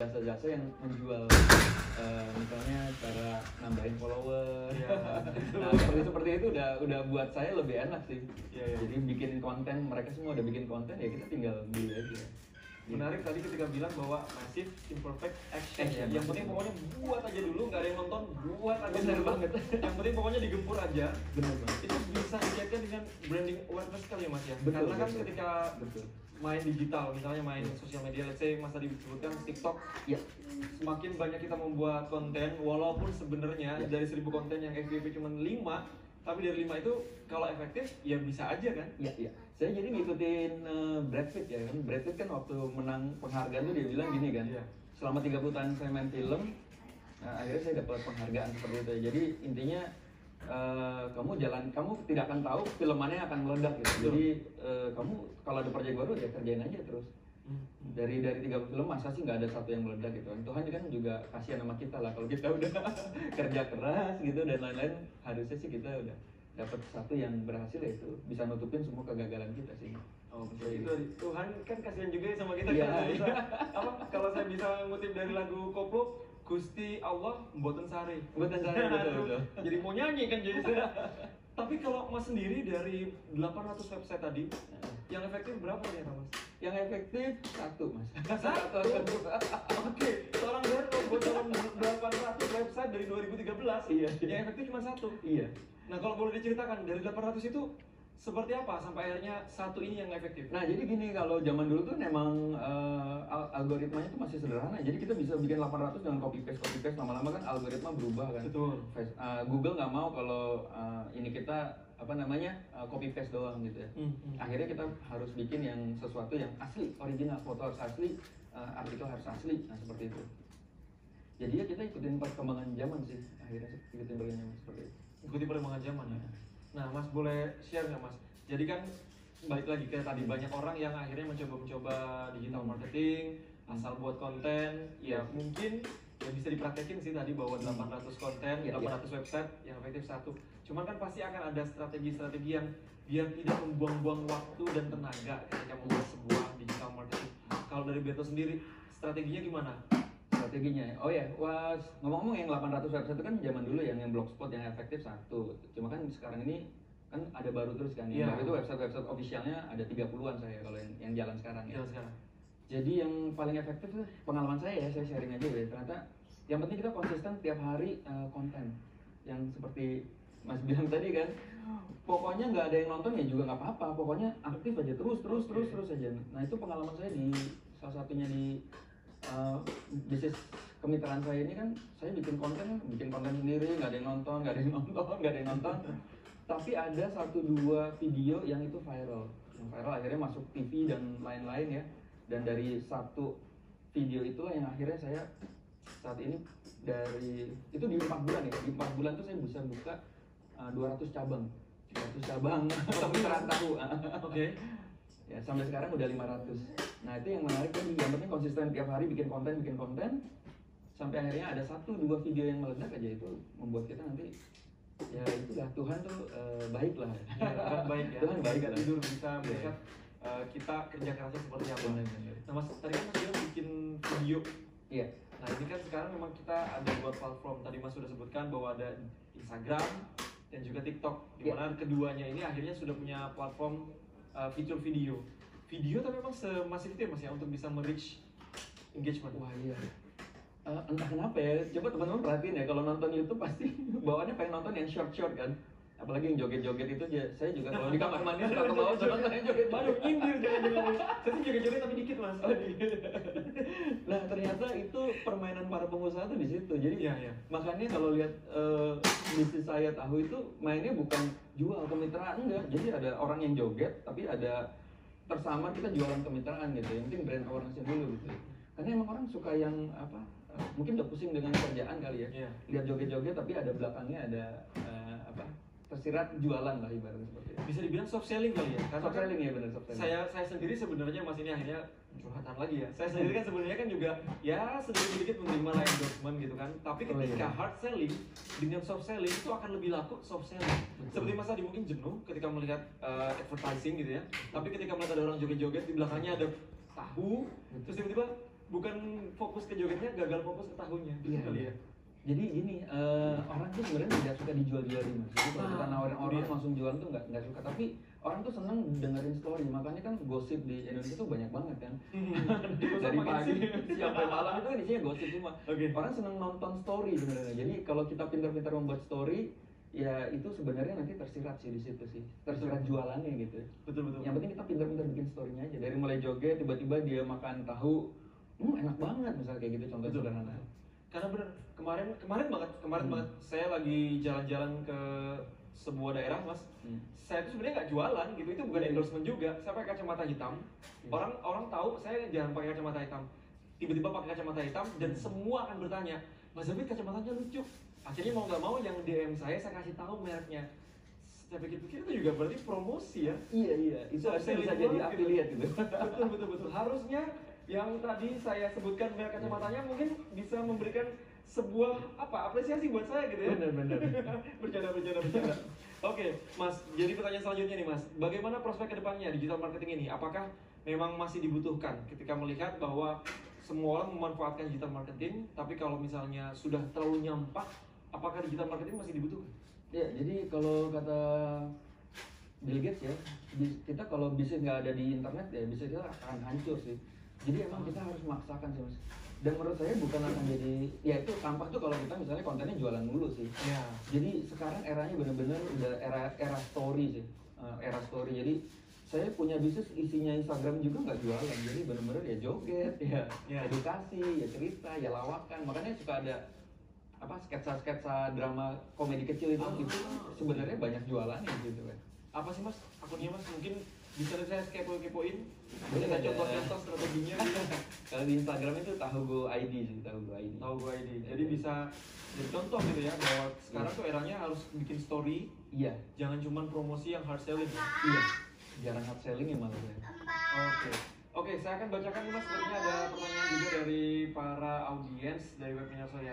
jasa-jasa yang menjual misalnya cara nambahin follower. Nah seperti itu udah buat saya lebih enak sih. Jadi bikin konten, mereka semua udah bikin konten, ya kita tinggal beli aja. Menarik tadi ketika bilang bahwa massive imperfect action ya. Yang penting pokoknya buat aja dulu, nggak ada yang nonton, buat aja. Bener dulu. banget. Yang penting pokoknya digempur aja. Bener banget. Itu bisa dikaitkan dengan branding awareness kali ya Mas ya. Betul, Karena kan betul. ketika Betul. main digital, misalnya main sosial media, let's say Mas tadi disebutkan TikTok, Ya. semakin banyak kita membuat konten, walaupun sebenarnya Ya. dari 1000 konten yang FYP cuma 5, tapi dari 5 itu kalau efektif ya bisa aja kan. Iya. Saya jadi ngikutin Brad Pitt ya kan. Brad Pitt kan waktu menang penghargaan tuh dia bilang gini kan. Iya. Selama 30 tahun saya main film, akhirnya saya dapat penghargaan seperti itu. Jadi intinya kamu tidak akan tahu film mana yang akan meledak gitu. Jadi kamu kalau ada proyek baru ya kerjain aja terus. Dari 30 film masa sih nggak ada satu yang meledak gitu. Tuhan kan juga kasihan sama kita lah kalau kita udah kerja keras gitu dan lain-lain, harusnya sih kita udah dapat satu yang berhasil, ya itu bisa nutupin semua kegagalan kita sih. Oh, itu Tuhan kan kasihan juga ya sama kita. Iya. Kalau bisa kalau saya bisa ngutip dari lagu Koplo, Gusti Allah mboten sare. Mboten sare, betul. Jadi mau nyanyi kan jadi saya. Tapi kalau Mas sendiri dari 800 website tadi, yang efektif berapa ternyata Mas? Yang efektif satu Mas. Satu. Oke, seorang hero buat dalam 800 website dari 2013. Iya. Yang efektif cuma satu. Iya. Nah kalau boleh diceritakan dari 800 itu seperti apa sampai akhirnya satu ini yang efektif? Nah jadi gini, kalau zaman dulu tuh memang algoritmanya tuh masih sederhana. Jadi kita bisa bikin 800 dengan copy paste. Lama-lama kan algoritma berubah kan. Betul. Google nggak mau kalau ini kita copy paste doang gitu ya. Akhirnya kita harus bikin yang sesuatu yang asli, original, foto harus asli, artikel harus asli. Nah seperti itu. Jadi ya kita ikutin perkembangan zaman sih. Akhirnya ikutin perkembangan zaman seperti itu. Ikuti perkembangan zaman ya. Nah, Mas boleh share nggak Mas? Jadi kan balik lagi ke tadi, banyak orang yang akhirnya mencoba digital marketing, asal buat konten, ya mungkin ya bisa dipraktekin sih tadi bahwa 800 konten, 800 website yang efektif satu. Cuman kan pasti akan ada strategi-strategi yang biar tidak membuang-buang waktu dan tenaga ketika membuat sebuah digital marketing. Kalau dari Beto sendiri, strateginya gimana? Strateginya, oh ya, ngomong-ngomong yang 800 website itu kan zaman dulu yang blogspot yang efektif satu. Cuma kan sekarang ini kan ada baru terus kan. Yang baru itu website officialnya ada 30-an saya kalau yang jalan sekarang ya. Jadi yang paling efektif tuh pengalaman saya ya, saya sharing aja ya. Ternyata yang penting kita konsisten tiap hari konten. Yang seperti Mas bilang tadi kan, pokoknya nggak ada yang nonton ya juga nggak apa-apa. Pokoknya aktif aja terus aja. Nah itu pengalaman saya di salah satunya di bisnis kemitraan saya ini kan, saya bikin konten sendiri, nggak ada yang nonton. Tapi ada 1-2 video yang itu viral. Yang viral akhirnya masuk TV dan lain-lain ya. Dan dari satu video itulah yang akhirnya saya saat ini itu di 4 bulan ya. Di 4 bulan tuh saya bisa buka 200 cabang kemitraan tahu. Oke. Ya sampai sekarang udah 500. Nah itu yang menarik kan, yang penting konsisten tiap hari bikin konten sampai akhirnya ada 1-2 video yang meledak aja, itu membuat kita nanti ya itulah Tuhan tuh baik lah. Tuhan baik ya. Tuhan baik kan. Tidur bisa melihat kita kerja kerasnya seperti apa. Nah Mas, tadi kan Mas bilang bikin video. Iya. Nah ini kan sekarang memang kita ada 2 platform. Tadi Mas sudah sebutkan bahwa ada Instagram dan juga TikTok. Dimana keduanya ini akhirnya sudah punya platform fitur video tapi memang semasif itu ya Mas ya untuk bisa merich engagement. Wah iya. Entah kenapa ya, coba teman-teman perhatiin ya, kalau nonton YouTube pasti bawaannya pengen nonton yang short kan. Apalagi yang joget-joget itu aja. Saya juga kalau di kamar mandi suka ke bawah nonton yang joget. Baru nyindir jangan-jangan. Saya sih joget-joget tapi dikit Mas. Nah ternyata itu permainan para pengusaha tuh di situ. Jadi Iya. makanya kalau lihat bisnis saya tahu itu mainnya bukan jual kemitraan, enggak. Jadi ada orang yang joget tapi ada tersamar kita jualan kemitraan gitu. Yang penting brand awareness-nya dulu gitu. Karena emang orang suka yang mungkin udah pusing dengan kerjaan kali ya. Lihat joget-joget tapi ada belakangnya ada tersirat jualan lah ibaratnya seperti itu. Bisa dibilang soft selling kali ya. Karena Soft selling ya, benar soft selling. Saya sendiri sebenarnya Mas ini akhirnya curhatan lagi ya. Saya sendiri kan sebenarnya kan juga ya sedikit menerima lah endorsement gitu kan. Tapi ketika hard selling dengan soft selling itu akan lebih laku soft selling. Seperti Mas tadi mungkin jenuh ketika melihat advertising gitu ya. Tapi ketika melihat ada orang joget-joget di belakangnya ada tahu, terus tiba-tiba bukan fokus ke jogetnya, gagal fokus ke tahunnya. Gitu Iya, kali iya. ya. Jadi gini, orang tuh sebenarnya tidak suka dijual-jualin mas. Jadi kalau kita nawarin orang iya. langsung jualan tuh nggak suka. Tapi orang tuh seneng dengerin story. Makanya kan gosip di Indonesia tuh banyak banget kan. Dari pagi sampai malam itu kan isinya gosip semua. Oke. Orang seneng nonton story sebenarnya. Jadi kalau kita pintar-pintar membuat story, ya itu sebenarnya nanti tersirat sih di situ sih. Tersirat jualannya gitu. Betul. Yang penting kita pintar-pintar bikin storynya aja. Dari mulai joget, tiba-tiba dia makan tahu, enak banget misalnya kayak gitu contoh Betul. sederhana. Karena bener kemarin banget saya lagi jalan-jalan ke sebuah daerah mas. Saya tuh sebenarnya nggak jualan gitu, itu bukan endorsement juga. Saya pakai kacamata hitam. Orang tahu saya jarang pakai kacamata hitam. Tiba-tiba pakai kacamata hitam dan semua akan bertanya, Mas David kacamatanya lucu. Akhirnya mau nggak mau yang DM saya kasih tahu mereknya. Saya pikir-pikir itu juga berarti promosi ya. Iya, itu harusnya bisa jadi affiliate gitu. Betul. Harusnya yang tadi saya sebutkan merek kacamatanya mungkin bisa memberikan sebuah apresiasi buat saya gitu ya. Benar. bercanda. Oke, Mas. Jadi pertanyaan selanjutnya nih, Mas. Bagaimana prospek kedepannya digital marketing ini? Apakah memang masih dibutuhkan ketika melihat bahwa semua orang memanfaatkan digital marketing, tapi kalau misalnya sudah terlalu nyampah, apakah digital marketing masih dibutuhkan? Ya, jadi kalau kata Bill Gates ya, kita kalau bisnis nggak ada di internet ya bisnis kita akan hancur sih. Jadi emang kita harus memaksakan sih mas. Dan menurut saya bukan akan jadi, ya itu tampak tuh kalau kita misalnya kontennya jualan mulu sih. Ya. Jadi sekarang eranya bener-bener udah era story sih, era story. Jadi saya punya bisnis isinya Instagram juga nggak jualan, jadi bener-bener ya joget, ya edukasi, ya cerita, ya lawakan. Makanya suka ada sketsa-sketsa drama komedi kecil itu sebenarnya banyak jualannya gitu kan. Apa sih mas akunnya mas? Mungkin bisa saya kepoin. Boleh, Bisa ada. contoh-contoh strateginya. Kalau di Instagram itu tahu go ID sih, tahu go ID. Tahu gue ID. Jadi bisa jadi contoh gitu ya bahwa sekarang tuh eranya harus bikin story. Iya, Jangan cuma promosi yang hard selling. iya. Jarang hard selling ya malah ya. Oke, saya akan bacakan nih mas. Sepertinya ada pertanyaan juga dari para audiens dari webinar saya.